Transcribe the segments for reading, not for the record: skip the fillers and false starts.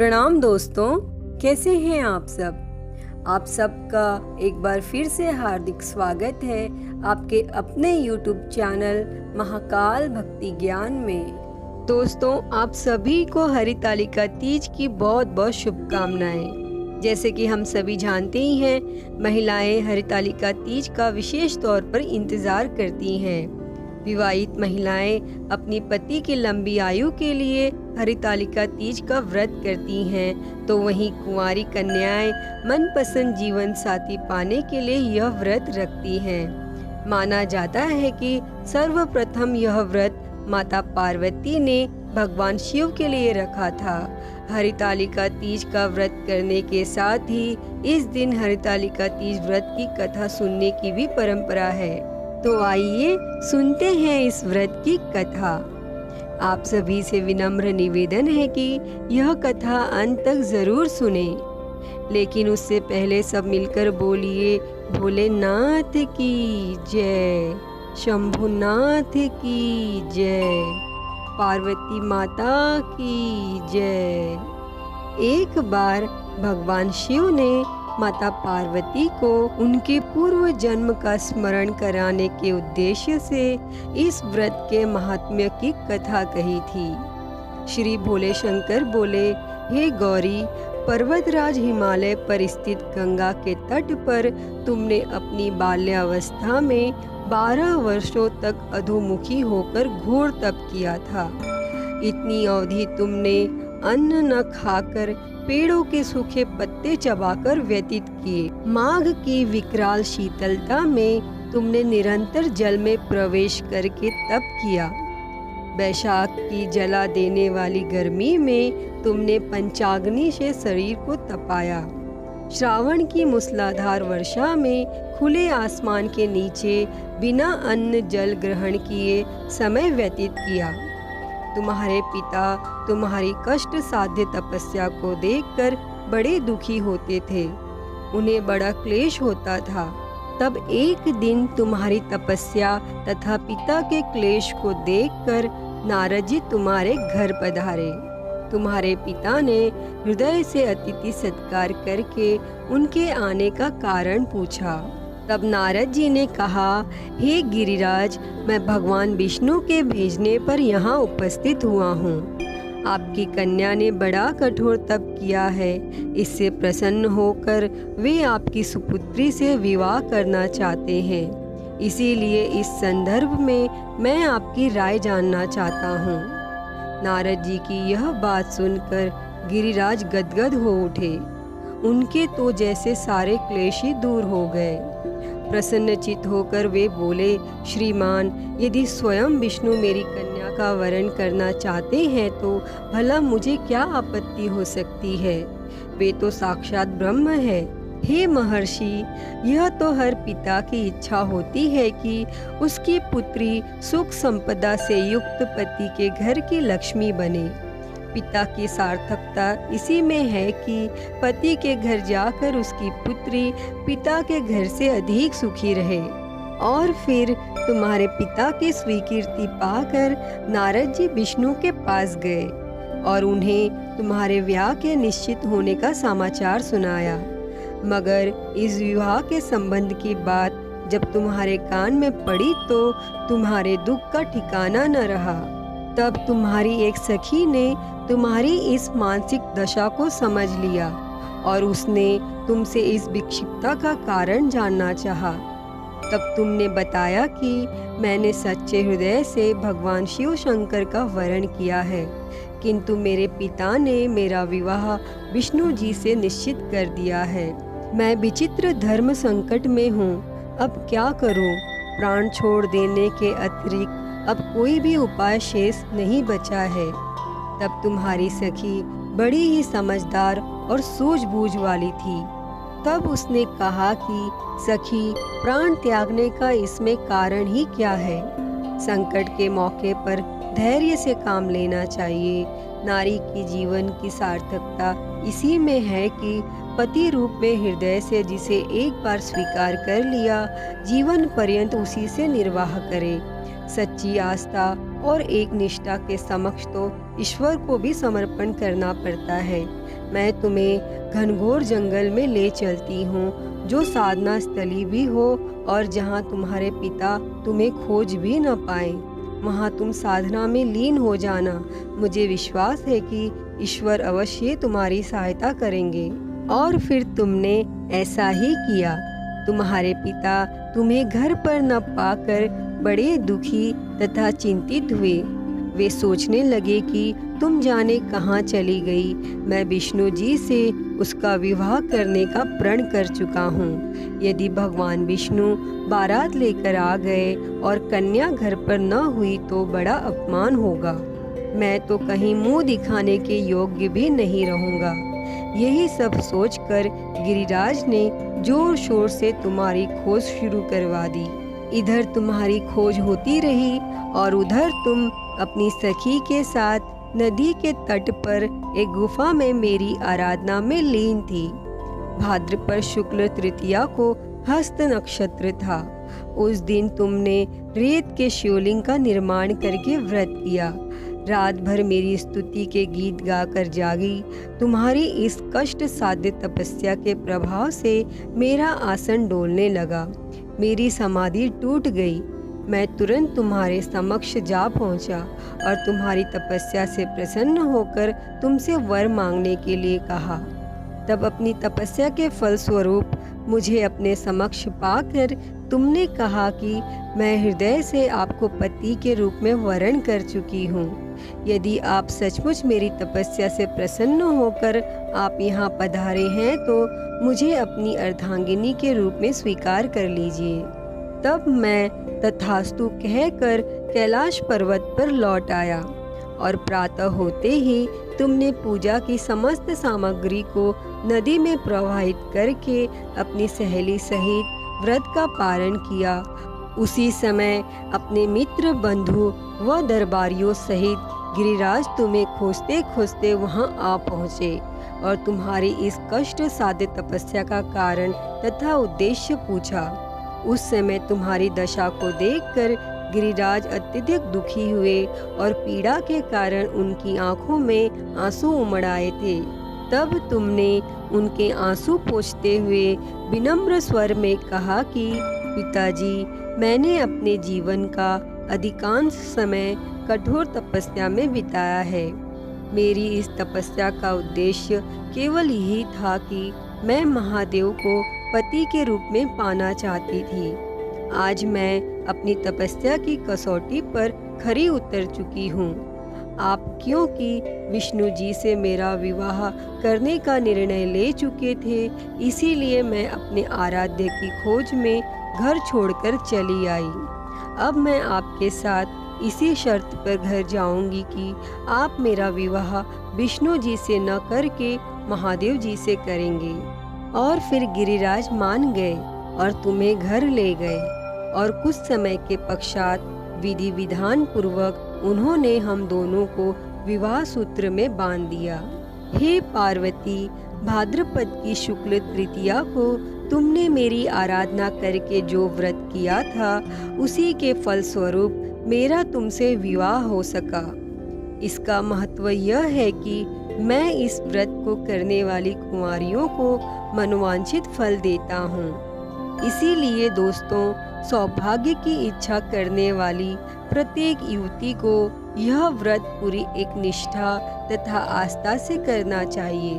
प्रणाम दोस्तों, कैसे हैं आप सब। आप सबका एक बार फिर से हार्दिक स्वागत है आपके अपने YouTube चैनल महाकाल भक्ति ज्ञान में। दोस्तों, आप सभी को हरितालिका तीज की बहुत बहुत शुभकामनाएं। जैसे कि हम सभी जानते ही हैं, महिलाएं हरितालिका तीज का विशेष तौर पर इंतज़ार करती हैं। विवाहित महिलाएं अपनी पति की लंबी आयु के लिए हरितालिका तीज का व्रत करती हैं, तो वहीं कुंवारी कन्याएं मनपसंद जीवन साथी पाने के लिए यह व्रत रखती हैं। माना जाता है कि सर्वप्रथम यह व्रत माता पार्वती ने भगवान शिव के लिए रखा था। हरितालिका तीज का व्रत करने के साथ ही इस दिन हरितालिका तीज व्रत की कथा सुनने की भी परंपरा है। तो आइए सुनते हैं इस व्रत की कथा। आप सभी से विनम्र निवेदन है कि यह कथा अंत तक जरूर सुने, लेकिन उससे पहले सब मिलकर बोलिए भोलेनाथ की जय, शंभुनाथ की जय, पार्वती माता की जय। एक बार भगवान शिव ने माता पार्वती को उनके पूर्व जन्म का स्मरण कराने के उद्देश्य से इस व्रत के महात्म्य की कथा कही थी। श्री भोले शंकर बोले, हे गौरी, पर्वतराज हिमालय पर स्थित गंगा के तट पर तुमने अपनी बाल्यावस्था में 12 वर्षों तक अधोमुखी होकर घोर तप किया था। इतनी अवधि तुमने अन्न न खाकर पेड़ों के सूखे पत्ते चबाकर व्यतीत किए। माघ की विकराल शीतलता में तुमने निरंतर जल में प्रवेश करके तप किया। बैशाख की जला देने वाली गर्मी में तुमने पंचाग्नि से शरीर को तपाया। श्रावण की मूसलाधार वर्षा में खुले आसमान के नीचे बिना अन्न जल ग्रहण किए समय व्यतीत किया। तुम्हारे पिता तुम्हारी कष्ट साध्य तपस्या को देखकर बड़े दुखी होते थे, उन्हें बड़ा क्लेश होता था। तब एक दिन तुम्हारी तपस्या तथा पिता के क्लेश को देखकर नारद जी तुम्हारे घर पधारे। तुम्हारे पिता ने हृदय से अतिथि सत्कार करके उनके आने का कारण पूछा। तब नारद जी ने कहा, हे गिरिराज, मैं भगवान विष्णु के भेजने पर यहाँ उपस्थित हुआ हूँ। आपकी कन्या ने बड़ा कठोर तप किया है, इससे प्रसन्न होकर वे आपकी सुपुत्री से विवाह करना चाहते हैं। इसीलिए इस संदर्भ में मैं आपकी राय जानना चाहता हूँ। नारद जी की यह बात सुनकर गिरिराज गदगद हो उठे। उनके तो जैसे सारे क्लेश ही दूर हो गए। प्रसन्नचित होकर वे बोले, श्रीमान, यदि स्वयं विष्णु मेरी कन्या का वरण करना चाहते हैं तो भला मुझे क्या आपत्ति हो सकती है। वे तो साक्षात ब्रह्म है। हे महर्षि, यह तो हर पिता की इच्छा होती है कि उसकी पुत्री सुख संपदा से युक्त पति के घर की लक्ष्मी बने। पिता की सार्थकता इसी में है कि पति के घर जाकर उसकी पुत्री पिता के घर से अधिक सुखी रहे। और फिर तुम्हारे पिता की स्वीकृति पाकर नारद जी विष्णु के पास गए और उन्हें तुम्हारे विवाह के निश्चित होने का समाचार सुनाया। मगर इस विवाह के संबंध की बात जब तुम्हारे कान में पड़ी तो तुम्हारे दुख का ठिकाना न रहा। तब तुम्हारी एक सखी ने तुम्हारी इस मानसिक दशा को समझ लिया और उसने तुमसे इस विक्षिप्तता का कारण जानना चाहा। तब तुमने बताया कि मैंने सच्चे हृदय से भगवान शिव शंकर का वरण किया है, किंतु मेरे पिता ने मेरा विवाह विष्णु जी से निश्चित कर दिया है। मैं विचित्र धर्म संकट में हूँ, अब क्या करूँ। प्राण छोड़ देने के अतिरिक्त अब कोई भी उपाय शेष नहीं बचा है। तब तुम्हारी सखी बड़ी ही समझदार और सूझबूझ वाली थी। तब उसने कहा कि सखी, प्राण त्यागने का इसमें कारण ही क्या है। संकट के मौके पर धैर्य से काम लेना चाहिए। नारी की जीवन की सार्थकता इसी में है कि पति रूप में हृदय से जिसे एक बार स्वीकार कर लिया, जीवन पर्यंत उसी से निर्वाह करे। सच्ची आस्था और एक निष्ठा के समक्ष तो ईश्वर को भी समर्पण करना पड़ता है। मैं तुम्हें घनघोर जंगल में ले चलती हूँ, जो साधना स्थली भी हो और जहाँ तुम्हारे पिता तुम्हें खोज भी न पाए। वहाँ तुम साधना में लीन हो जाना। मुझे विश्वास है कि ईश्वर अवश्य तुम्हारी सहायता करेंगे। और फिर तुमने ऐसा ही किया। तुम्हारे पिता तुम्हें घर पर न पाकर बड़े दुखी तथा चिंतित हुए। वे सोचने लगे कि तुम जाने कहाँ चली गई। मैं विष्णु जी से उसका विवाह करने का प्रण कर चुका हूँ। यदि भगवान विष्णु बारात लेकर आ गए और कन्या घर पर न हुई तो बड़ा अपमान होगा। मैं तो कहीं मुंह दिखाने के योग्य भी नहीं रहूँगा। यही सब सोचकर गिरिराज ने जोर शोर से तुम्हारी खोज शुरू करवा दी। इधर तुम्हारी खोज होती रही और उधर तुम अपनी सखी के साथ नदी के तट पर एक गुफा में मेरी आराधना में लीन थी। भाद्रपद शुक्ल तृतीया को हस्त नक्षत्र था। उस दिन तुमने रेत के शिवलिंग का निर्माण करके व्रत किया। रात भर मेरी स्तुति के गीत गाकर जागी। तुम्हारी इस कष्ट साध्य तपस्या के प्रभाव से मेरा आसन डोलने लगा। मेरी समाधि टूट गई। मैं तुरंत तुम्हारे समक्ष जा पहुंचा और तुम्हारी तपस्या से प्रसन्न होकर तुमसे वर मांगने के लिए कहा। तब अपनी तपस्या के फल स्वरूप मुझे अपने समक्ष पाकर तुमने कहा कि मैं हृदय से आपको पति के रूप में वरण कर चुकी हूँ। यदि आप सचमुच मेरी तपस्या से प्रसन्न होकर आप यहाँ पधारे हैं तो मुझे अपनी अर्धांगिनी के रूप में स्वीकार कर लीजिए। तब मैं तथास्तु कहकर कैलाश पर्वत पर लौट आया और प्रातः होते ही तुमने पूजा की समस्त सामग्री को नदी में प्रवाहित करके अपनी सहेली सहित व्रत का पारण किया। उसी समय अपने मित्र बंधु व दरबारियों सहित गिरिराज तुम्हें खोजते खोजते वहां आ पहुँचे और तुम्हारी इस कष्ट साध्य तपस्या का कारण तथा उद्देश्य पूछा। उस समय तुम्हारी दशा को देखकर गिरिराज अत्यधिक दुखी हुए और पीड़ा के कारण उनकी आंखों में आंसू उमड़ आए थे। तब तुमने उनके आंसू पोंछते हुए विनम्र स्वर में कहा कि पिताजी, मैंने अपने जीवन का अधिकांश समय कठोर तपस्या में बिताया है। मेरी इस तपस्या का उद्देश्य केवल यही था कि मैं महादेव को पति के रूप में पाना चाहती थी। आज मैं अपनी तपस्या की कसौटी पर खरी उतर चुकी हूँ। आप क्योंकि विष्णु जी से मेरा विवाह करने का निर्णय ले चुके थे, इसीलिए मैं अपने आराध्य की खोज में घर छोड़कर चली आई। अब मैं आपके साथ इसी शर्त पर घर जाऊंगी कि आप मेरा विवाह विष्णु जी से न करके महादेव जी से करेंगे। और फिर गिरिराज मान गए और तुम्हें घर ले गए और कुछ समय के पश्चात विधि विधान पूर्वक उन्होंने हम दोनों को विवाह सूत्र में बांध दिया। हे पार्वती, भाद्रपद की शुक्ल तृतीया को तुमने मेरी आराधना करके जो व्रत किया था, उसी के फल स्वरूप मेरा तुमसे विवाह हो सका। इसका महत्व यह है कि मैं इस व्रत को करने वाली कुंवारियों को मनोवांछित फल देता हूँ। इसीलिए दोस्तों, सौभाग्य की इच्छा करने वाली प्रत्येक युवती को यह व्रत पूरी एक निष्ठा तथा आस्था से करना चाहिए।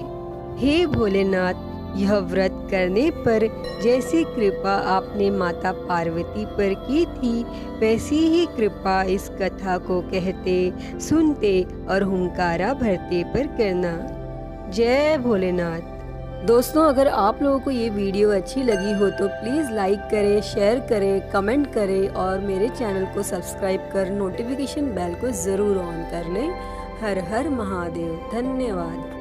हे भोलेनाथ, यह व्रत करने पर जैसी कृपा आपने माता पार्वती पर की थी, वैसी ही कृपा इस कथा को कहते, सुनते और हुंकारा भरते पर करना। जय भोलेनाथ। दोस्तों, अगर आप लोगों को ये वीडियो अच्छी लगी हो तो प्लीज़ लाइक करें, शेयर करें, कमेंट करें और मेरे चैनल को सब्सक्राइब कर नोटिफिकेशन बेल को ज़रूर ऑन कर लें। हर हर महादेव। धन्यवाद।